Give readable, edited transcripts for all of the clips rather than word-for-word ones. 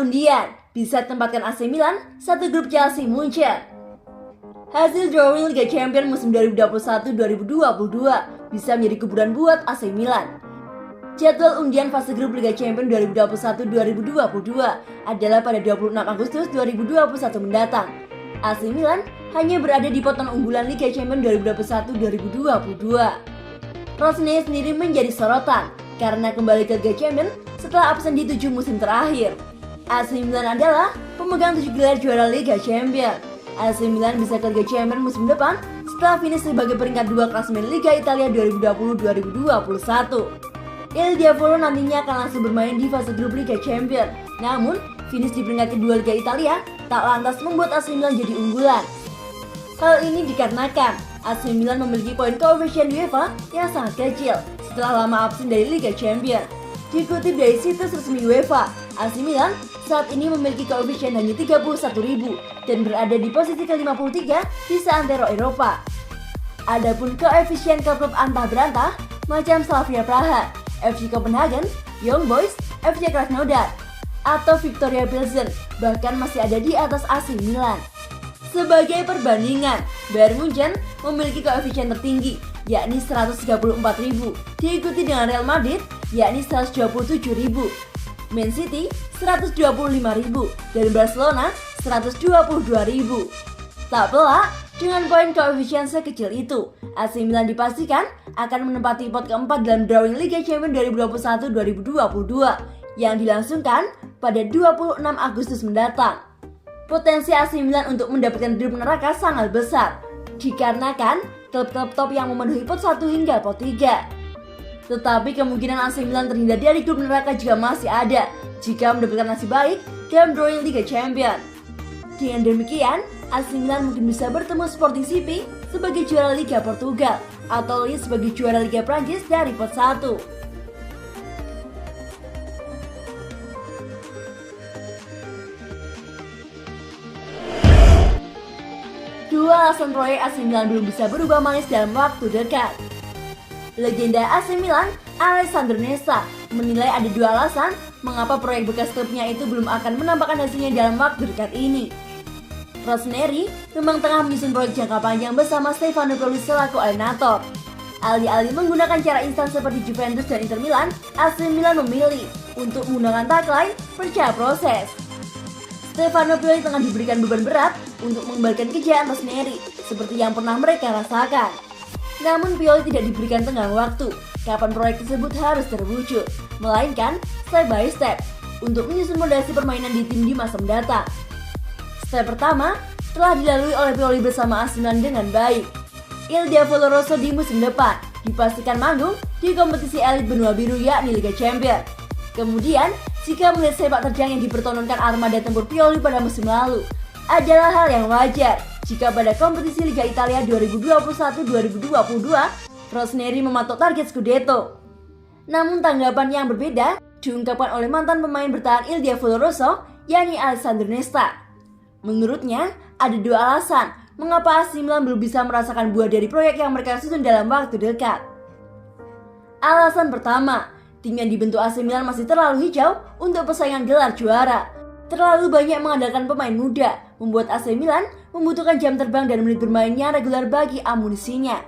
undian bisa tempatkan AC Milan satu grup Chelsea muncul. Hasil drawing Liga Champions musim 2021-2022 bisa menjadi kuburan buat AC Milan. Jadwal undian fase grup Liga Champions 2021-2022 adalah pada 26 Agustus 2021 mendatang. AC Milan hanya berada di pot unggulan Liga Champions 2021-2022. Rosnay sendiri menjadi sorotan karena kembali ke Liga Champions setelah absen di 7 musim terakhir. AC Milan adalah pemegang 7 gelar juara Liga Champions. AC Milan bisa ke Liga Champions musim depan setelah finish sebagai peringkat 2 klasemen Liga Italia 2020-2021. Il Diavolo nantinya akan langsung bermain di fase grup Liga Champions. Namun, finish di peringkat kedua Liga Italia tak lantas membuat AC Milan jadi unggulan. Hal ini dikarenakan AC Milan memiliki poin koefisien UEFA yang sangat kecil setelah lama absen dari Liga Champions. Dikutip dari situs resmi UEFA, AC Milan saat ini memiliki koefisien hanya 31.000 dan berada di posisi ke-53 di seantero Eropa. Adapun koefisien klub antah berantah macam Slavia Praha, FC Copenhagen, Young Boys, FC Krasnodar, atau Victoria Pilsen bahkan masih ada di atas AC Milan. Sebagai perbandingan, Bayern Munchen memiliki koefisien tertinggi yakni 134.000, diikuti dengan Real Madrid yakni 127.000, Man City 125.000 dan Barcelona 122.000. Tak pelak, dengan poin koefisien sekecil itu, AC Milan dipastikan akan menempati pot keempat dalam drawing Liga Champions 2021-2022 yang dilangsungkan pada 26 Agustus mendatang. Potensi AC Milan untuk mendapatkan grup neraka sangat besar, dikarenakan klub-klub top yang memenuhi pot 1 hingga pot 3. Tetapi kemungkinan AC Milan terhindar dari grup neraka juga masih ada jika mendapatkan nasib baik dalam drawing Liga Champions. Dengan demikian, AC Milan mungkin bisa bertemu Sporting CP sebagai juara Liga Portugal atau Lille sebagai juara Liga Prancis dari pot 1. Dua alasan proyek AC Milan belum bisa berubah manis dalam waktu dekat. Legenda AC Milan, Alessandro Nesta, menilai ada dua alasan mengapa proyek bekas klubnya itu belum akan menampakkan hasilnya dalam waktu dekat ini. Rossoneri memang tengah menyusun proyek jangka panjang bersama Stefano Pioli selaku alienator. Alih-alih menggunakan cara instan seperti Juventus dan Inter Milan, AC Milan memilih untuk menggunakan tagline percaya proses. Stefano Pioli tengah diberikan beban berat untuk mengembalikan kejayaan Rossoneri seperti yang pernah mereka rasakan. Namun Pioli tidak diberikan tenggang waktu kapan proyek tersebut harus terwujud, melainkan step by step untuk menyusun modasi permainan di tim di masa mendatang. Step pertama telah dilalui oleh Pioli bersama AC Milan dengan baik. Il Diavolo Rosso di musim depan dipastikan manggung di kompetisi elit benua biru yakni Liga Champions. Kemudian, jika melihat sepak terjang yang dipertontonkan armada tempur Pioli pada musim lalu, adalah hal yang wajar jika pada kompetisi Liga Italia 2021-2022 Rossoneri mematok target Scudetto. Namun tanggapan yang berbeda diungkapkan oleh mantan pemain bertahan Il Diavolo Rosso yakni Alessandro Nesta. Menurutnya, ada dua alasan mengapa AC Milan belum bisa merasakan buah dari proyek yang mereka susun dalam waktu dekat. Alasan pertama, tim yang dibentuk AC Milan masih terlalu hijau untuk persaingan gelar juara. Terlalu banyak mengandalkan pemain muda, membuat AC Milan membutuhkan jam terbang dan menit bermain yang reguler bagi amunisinya.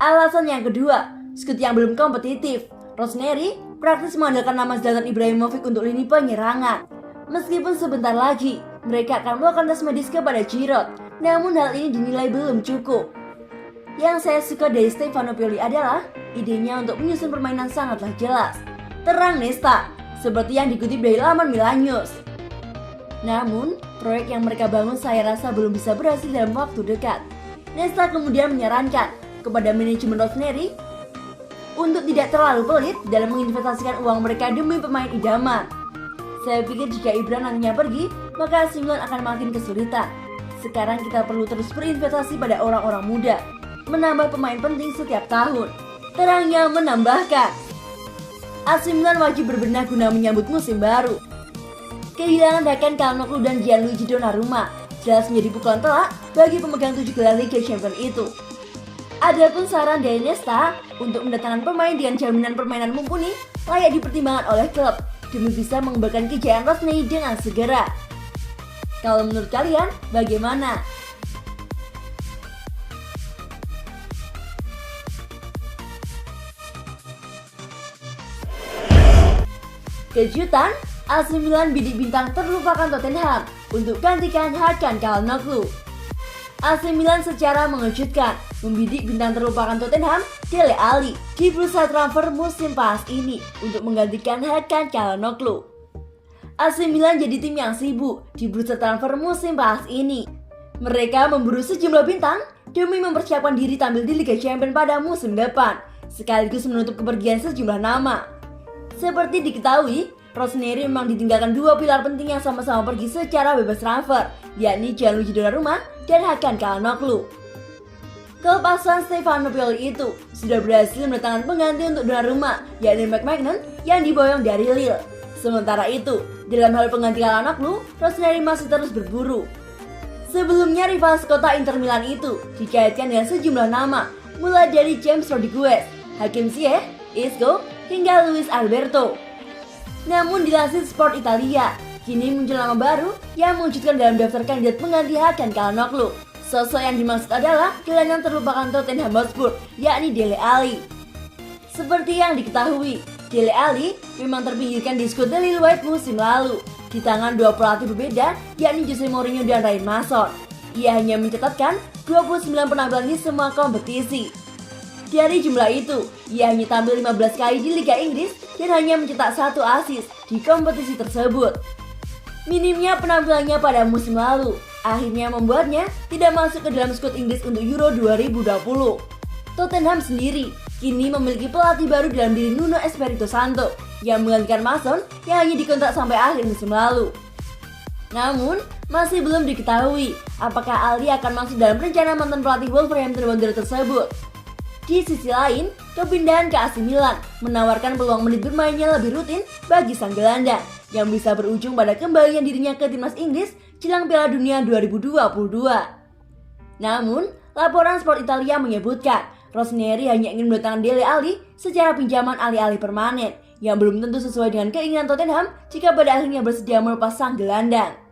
Alasan yang kedua, skuad yang belum kompetitif. Rossoneri praktis mengandalkan nama Zlatan Ibrahimovic untuk lini penyerangan. Meskipun sebentar lagi mereka akan melakukan tes medis kepada Giroud, namun hal ini dinilai belum cukup. Yang saya suka dari Stefano Pioli adalah idenya untuk menyusun permainan sangatlah jelas, terang Nesta, seperti yang dikutip dari laman Milan News. Namun, proyek yang mereka bangun saya rasa belum bisa berhasil dalam waktu dekat. Nesta kemudian menyarankan kepada manajemen Rossoneri untuk tidak terlalu pelit dalam menginvestasikan uang mereka demi pemain idaman. Saya pikir jika Ibra nantinya pergi, maka AC Milan akan makin kesulitan. Sekarang kita perlu terus berinvestasi pada orang-orang muda, menambah pemain penting setiap tahun. Terangnya menambahkan, AC Milan wajib berbenah guna menyambut musim baru. Kehilangan Hakan Calhanoglu dan Gianluigi Donnarumma jelas menjadi pukulan telak bagi pemegang 7 gelar Liga Champions itu. Adapun saran dari Nesta untuk mendatangkan pemain dengan jaminan permainan mumpuni layak dipertimbangkan oleh klub, demi bisa mengembalikan kejayaan Rosnei dengan segera. Kalau menurut kalian, bagaimana? Kejutan, AC Milan bidik bintang terlupakan Tottenham untuk gantikan Hakan Çalhanoğlu. AC Milan secara mengejutkan membidik bintang terlupakan Tottenham, Dele Alli, di bursa transfer musim panas ini untuk menggantikan Hakan Çalhanoğlu. AC Milan jadi tim yang sibuk di bursa transfer musim panas ini. Mereka memburu sejumlah bintang demi mempersiapkan diri tampil di Liga Champions pada musim depan, sekaligus menutup kepergian sejumlah nama. Seperti diketahui, Rosnei memang ditinggalkan dua pilar penting yang sama-sama pergi secara bebas transfer, yakni Gianluigi Donnarumma dan Hakan Çalhanoğlu. Kelepasan Stefano Pioli itu sudah berhasil mendatangkan pengganti untuk Donnarumma, yakni McMahon yang diboyong dari Lille. Sementara itu, dalam hal pengganti Çalhanoğlu, Rosnei masih terus berburu. Sebelumnya rival sekota Inter Milan itu dikaitkan dengan sejumlah nama, mulai dari James Rodriguez, Hakim Ziyech, Isco, hingga Luis Alberto. Namun dilansir Sport Italia, kini muncul nama baru yang mewujudkan dalam daftar kandidat pengganti Hakan Çalhanoğlu. Sosok yang dimaksud adalah gelandang terlupakan Tottenham Hotspur, yakni Dele Alli. Seperti yang diketahui, Dele Alli memang terpinggirkan di skuad Lille White musim lalu di tangan dua pelatih berbeda, yakni Jose Mourinho dan Ryan Mason. Ia hanya mencatatkan 29 penampilan di semua kompetisi. Dari jumlah itu, ia hanya tampil 15 kali di Liga Inggris dan hanya mencetak 1 assist di kompetisi tersebut. Minimnya penampilannya pada musim lalu akhirnya membuatnya tidak masuk ke dalam skuad Inggris untuk Euro 2020. Tottenham sendiri kini memiliki pelatih baru dalam diri Nuno Espirito Santo yang menggantikan Mason yang hanya dikontrak sampai akhir musim lalu. Namun, masih belum diketahui apakah Alli akan masuk dalam rencana mantan pelatih Wolverhampton Wanderers tersebut. Di sisi lain, kepindahan ke AC Milan menawarkan peluang menit bermainnya lebih rutin bagi sang gelandang yang bisa berujung pada kembalian dirinya ke timnas Inggris jelang Piala Dunia 2022. Namun, laporan Sport Italia menyebutkan Rosnei hanya ingin mendatangkan Dele Alli secara pinjaman alih-alih permanen yang belum tentu sesuai dengan keinginan Tottenham jika pada akhirnya bersedia melepas sang gelandang.